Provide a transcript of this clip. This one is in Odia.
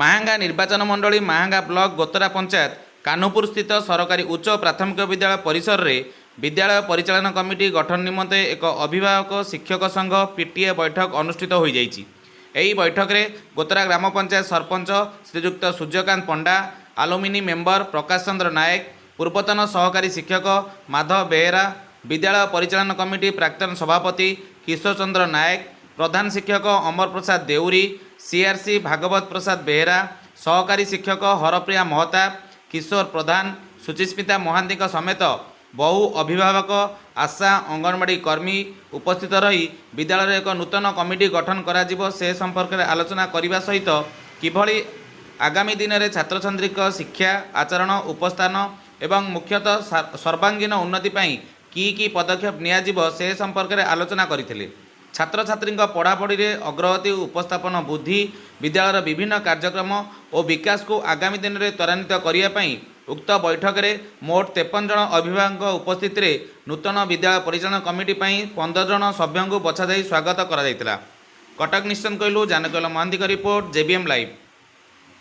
ମାହାଙ୍ଗା ନିର୍ବାଚନ ମଣ୍ଡଳୀ ମାହାଙ୍ଗା ବ୍ଲକ ଗୋତରା ପଞ୍ଚାୟତ କାହ୍ନୁପୁର ସ୍ଥିତ ସରକାରୀ ଉଚ୍ଚ ପ୍ରାଥମିକ ବିଦ୍ୟାଳୟ ପରିସରରେ ବିଦ୍ୟାଳୟ ପରିଚାଳନା କମିଟି ଗଠନ ନିମନ୍ତେ ଏକ ଅଭିଭାବକ ଶିକ୍ଷକ ସଂଘ ପିଟିଏ ବୈଠକ ଅନୁଷ୍ଠିତ ହୋଇଯାଇଛି। ଏହି ବୈଠକରେ ଗୋତରା ଗ୍ରାମ ପଞ୍ଚାୟତ ସରପଞ୍ଚ ଶ୍ରୀଯୁକ୍ତ ସୂର୍ଯ୍ୟକାନ୍ତ ପଣ୍ଡା, ଆଲୁମିନି ମେମ୍ବର ପ୍ରକାଶ ଚନ୍ଦ୍ର ନାୟକ, ପୂର୍ବତନ ସହକାରୀ ଶିକ୍ଷକ ମାଧବ ବେହେରା, ବିଦ୍ୟାଳୟ ପରିଚାଳନା କମିଟି ପ୍ରାକ୍ତନ ସଭାପତି କିଶୋର ଚନ୍ଦ୍ର ନାୟକ, ପ୍ରଧାନ ଶିକ୍ଷକ ଅମର ପ୍ରସାଦ ଦେଉରୀ, ସିଆରସି ଭାଗବତ ପ୍ରସାଦ ବେହେରା, ସହକାରୀ ଶିକ୍ଷକ ହରପ୍ରିୟା ମହତାବ, କିଶୋର ପ୍ରଧାନ, ସୁଚିସ୍ମିତା ମହାନ୍ତିଙ୍କ ସମେତ ବହୁ ଅଭିଭାବକ, ଆଶା, ଅଙ୍ଗନବାଡ଼ି କର୍ମୀ ଉପସ୍ଥିତ ରହି ବିଦ୍ୟାଳୟରେ ଏକ ନୂତନ କମିଟି ଗଠନ କରାଯିବ ସେ ସମ୍ପର୍କରେ ଆଲୋଚନା କରିବା ସହିତ କିଭଳି ଆଗାମୀ ଦିନରେ ଛାତ୍ରଛାତ୍ରୀଙ୍କ ଶିକ୍ଷା, ଆଚରଣ, ଉପସ୍ଥାନ ଏବଂ ମୁଖ୍ୟତଃ ସର୍ବାଙ୍ଗୀନ ଉନ୍ନତି ପାଇଁ କି ପଦକ୍ଷେପ ନିଆଯିବ ସେ ସମ୍ପର୍କରେ ଆଲୋଚନା କରିଥିଲେ। ଛାତ୍ରଛାତ୍ରୀଙ୍କ ପଢ଼ାପଢ଼ିରେ ଅଗ୍ରଗତି ଉପସ୍ଥାପନ ବୃଦ୍ଧି, ବିଦ୍ୟାଳୟର ବିଭିନ୍ନ କାର୍ଯ୍ୟକ୍ରମ ଓ ବିକାଶକୁ ଆଗାମୀ ଦିନରେ ତ୍ୱରାନ୍ୱିତ କରିବା ପାଇଁ ଉକ୍ତ ବୈଠକରେ ମୋଟ 53 ଜଣ ଅଭିଭାବକଙ୍କ ଉପସ୍ଥିତିରେ ନୂତନ ବିଦ୍ୟାଳୟ ପରିଚାଳନା କମିଟି ପାଇଁ 15 ଜଣ ସଭ୍ୟଙ୍କୁ ବଛାଯାଇ ସ୍ୱାଗତ କରାଯାଇଥିଲା। କଟକ ନିଶ୍ଚନ କହିଲୁ ଜାନକଲ ମହାନ୍ତିଙ୍କ ରିପୋର୍ଟ, JBM ଲାଇଭ୍।